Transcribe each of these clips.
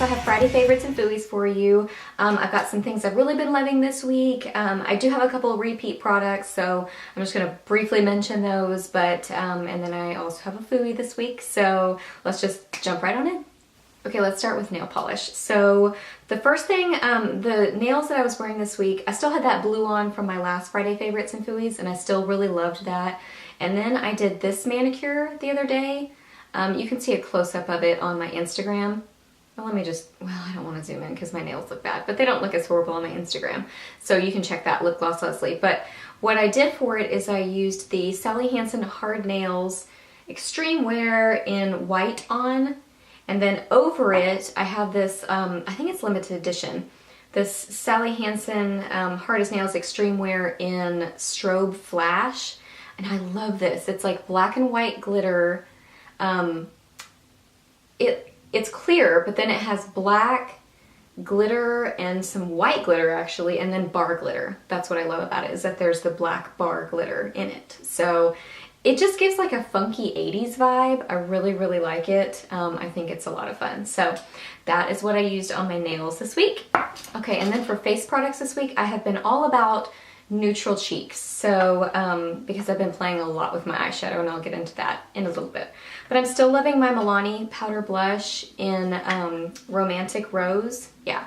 so I have Friday favorites and Fooeys for you. I've got some things I've really been loving this week. I do have a couple of repeat products, so I'm just going to briefly mention those, but and then I also have a Fooey this week, so let's just jump right on in. Okay, let's start with nail polish. So the first thing, the nails that I was wearing this week, I still had that blue on from my last Friday favorites and Fooeys, and I still really loved that. And then I did this manicure the other day. You can see a close-up of it on my Instagram. Well, let me just, well, I don't want to zoom in because my nails look bad, but they don't look as horrible on my Instagram. So you can check that, Lip Gloss Leslie. But what I did for it is I used the Sally Hansen Hard Nails Extreme Wear in white on, and then over it I have this, I think it's limited edition, this Sally Hansen Hard as Nails Extreme Wear in Strobe Flash. And I love this. It's like black and white glitter. It's clear, but then it has black glitter and some white glitter actually, and then bar glitter. That's what I love about it, is that there's the black bar glitter in it. So it just gives like a funky 80s vibe. I really, really like it. I think it's a lot of fun. So that is what I used on my nails this week. Okay, and then for face products this week, I have been all about neutral cheeks. So because I've been playing a lot with my eyeshadow, and I'll get into that in a little bit. But I'm still loving my Milani powder blush in Romantic Rose. Yeah,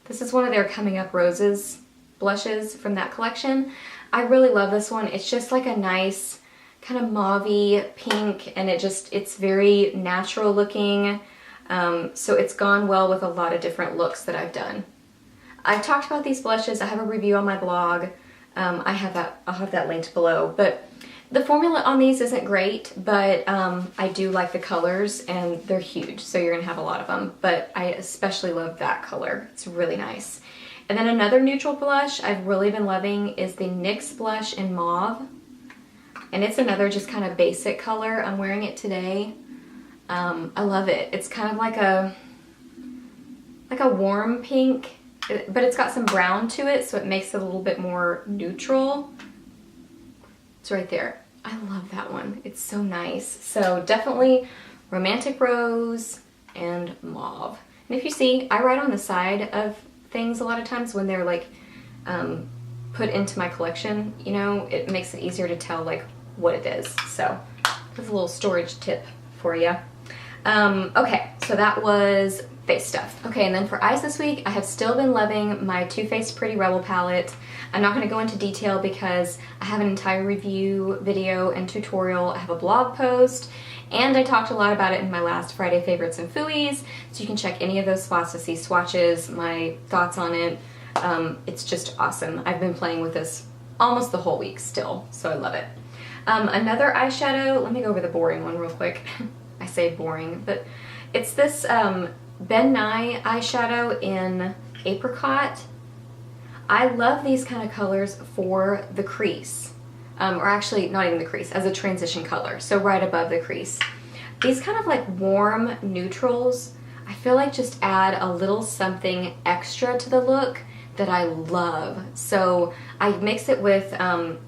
this is one of their Coming Up Roses blushes from that collection. I really love this one. It's just like a nice kind of mauve-y pink, and it's very natural looking. So it's gone well with a lot of different looks that I've done. I've talked about these blushes. I have a review on my blog. I'll have that linked below. But the formula on these isn't great, but I do like the colors, and they're huge, so you're gonna have a lot of them. But I especially love that color. It's really nice. And then another neutral blush I've really been loving is the NYX blush in Mauve. And it's another just kind of basic color. I'm wearing it today. I love it. It's kind of like a warm pink, but it's got some brown to it, so it makes it a little bit more neutral. It's right there. I love that one. It's so nice. So definitely Romantic Rose and Mauve. And if you see, I write on the side of things a lot of times when they're like put into my collection, you know, it makes it easier to tell like what it is. So that's a little storage tip for you. Okay, so that was face stuff. Okay, and then for eyes this week, I have still been loving my Too Faced Pretty Rebel palette. I'm not going to go into detail because I have an entire review video and tutorial. I have a blog post, and I talked a lot about it in my last Friday favorites and Fooeys, so you can check any of those spots to see swatches, my thoughts on it. It's just awesome. I've been playing with this almost the whole week still, so I love it. Another eyeshadow, let me go over the boring one real quick. I say boring, but it's this Ben Nye eyeshadow in Apricot. I love these kind of colors for the crease, or actually not even the crease, as a transition color, so right above the crease. These kind of like warm neutrals, I feel like just add a little something extra to the look that I love. So I mix it with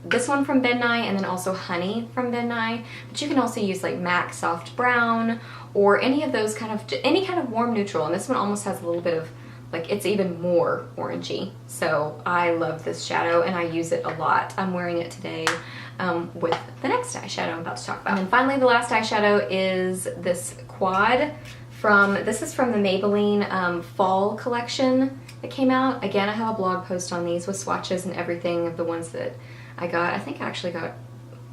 this one from Ben Nye, and then also Honey from Ben Nye, but you can also use like MAC Soft Brown or any of those any kind of warm neutral, and this one almost has a little bit of like, it's even more orangey. So I love this shadow and I use it a lot. I'm wearing it today with the next eyeshadow I'm about to talk about. And then finally the last eyeshadow is this quad this is from the Maybelline fall collection that came out. Again, I have a blog post on these with swatches and everything of the ones that I got. I think I actually got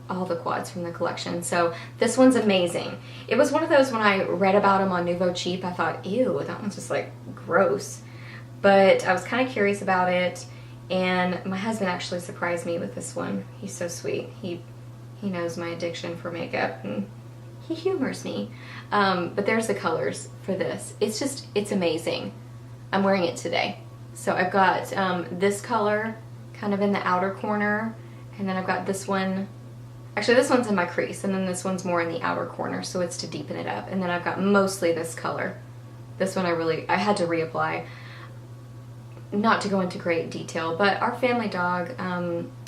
all the quads from the collection. So this one's amazing. It was one of those when I read about them on Nouveau Cheap, I thought, ew, that one's just like gross. But I was kind of curious about it, and my husband actually surprised me with this one. He's so sweet. He knows my addiction for makeup, and he humors me. But there's the colors for this. It's amazing. I'm wearing it today. So I've got this color kind of in the outer corner, and then I've got this one. Actually, this one's in my crease, and then this one's more in the outer corner, so it's to deepen it up. And then I've got mostly this color. This one I had to reapply. Not to go into great detail, but our family dog,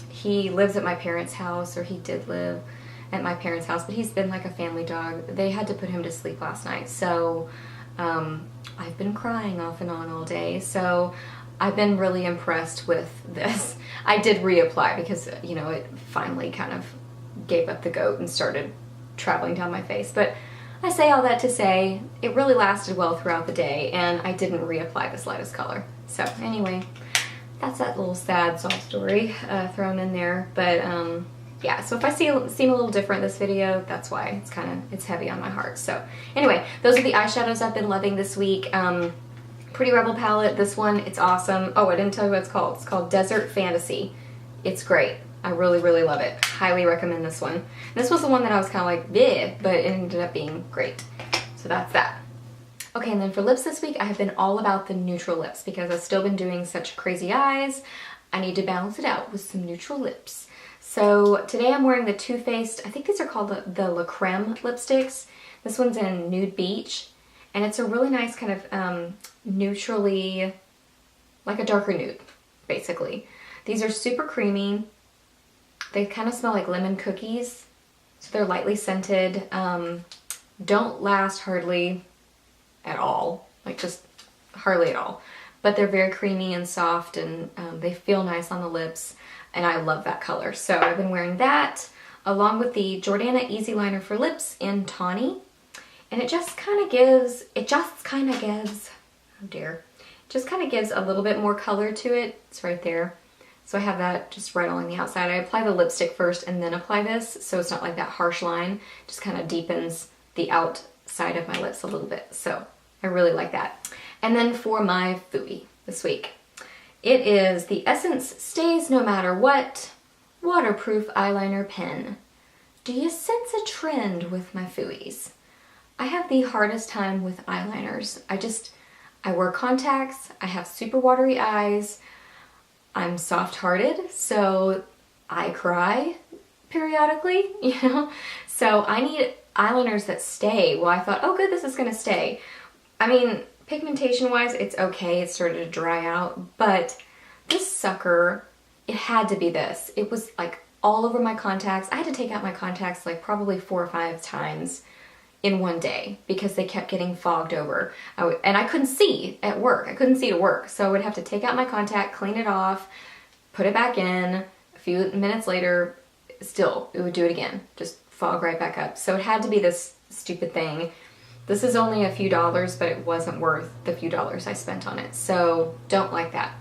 he lives at my parents' house, or he did live at my parents' house, but he's been like a family dog. They had to put him to sleep last night, so I've been crying off and on all day, so I've been really impressed with this. I did reapply because, you know, it finally kind of gave up the goat and started traveling down my face. But I say all that to say it really lasted well throughout the day, and I didn't reapply this lightest color. So anyway, that's that little sad sob story thrown in there. But yeah, so if I seem a little different this video, that's why. It's heavy on my heart. So anyway, those are the eyeshadows I've been loving this week. Pretty Rebel palette, this one, it's awesome. Oh, I didn't tell you what it's called. It's called Desert Fantasy. It's great. I really, really love it. Highly recommend this one. This was the one that I was kind of like, bleh, but it ended up being great. So that's that. Okay, and then for lips this week, I have been all about the neutral lips because I've still been doing such crazy eyes. I need to balance it out with some neutral lips. So today I'm wearing the Too Faced, I think these are called the Creme lipsticks. This one's in Nude Beach, and it's a really nice kind of neutrally, like a darker nude, basically. These are super creamy. They kind of smell like lemon cookies, so they're lightly scented. Don't last hardly at all, like just hardly at all. But they're very creamy and soft, and they feel nice on the lips, and I love that color. So I've been wearing that along with the Jordana Easy Liner for Lips in Tawny. And it just kind of gives, oh dear, just kind of gives a little bit more color to it. It's right there. So I have that just right along the outside. I apply the lipstick first and then apply this, so it's not like that harsh line. Just kind of deepens the outside of my lips a little bit. So I really like that. And then for my Fooey this week, it is the Essence Stays No Matter What Waterproof Eyeliner Pen. Do you sense a trend with my Fooeys? I have the hardest time with eyeliners. I wear contacts, I have super watery eyes, I'm soft-hearted, so I cry periodically, you know? So I need eyeliners that stay. Well, I thought, oh good, this is gonna stay. I mean, pigmentation-wise, it's okay, it started to dry out, but this sucker, it had to be this. It was like all over my contacts. I had to take out my contacts like probably 4 or 5 times in one day because they kept getting fogged over. And I couldn't see at work. I couldn't see to work. So I would have to take out my contact, clean it off, put it back in. A few minutes later, still, it would do it again. Just fog right back up. So it had to be this stupid thing. This is only a few dollars, but it wasn't worth the few dollars I spent on it. So don't like that.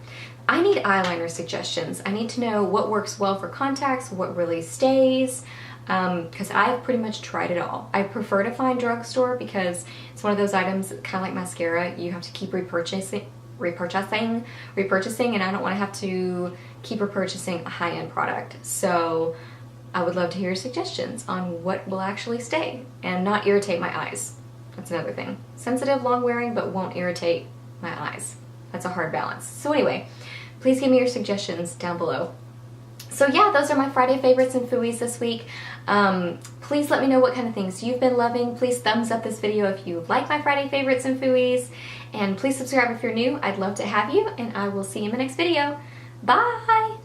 I need eyeliner suggestions. I need to know what works well for contacts, what really stays, because I've pretty much tried it all. I prefer to find drugstore because it's one of those items, kind of like mascara, you have to keep repurchasing, and I don't want to have to keep repurchasing a high-end product. So I would love to hear your suggestions on what will actually stay and not irritate my eyes. That's another thing. Sensitive, long wearing, but won't irritate my eyes. That's a hard balance. So anyway, please give me your suggestions down below. So yeah, those are my Friday favorites and Fooeys this week. Please let me know what kind of things you've been loving. Please thumbs up this video if you like my Friday favorites and Fooeys. And please subscribe if you're new. I'd love to have you, and I will see you in my next video. Bye!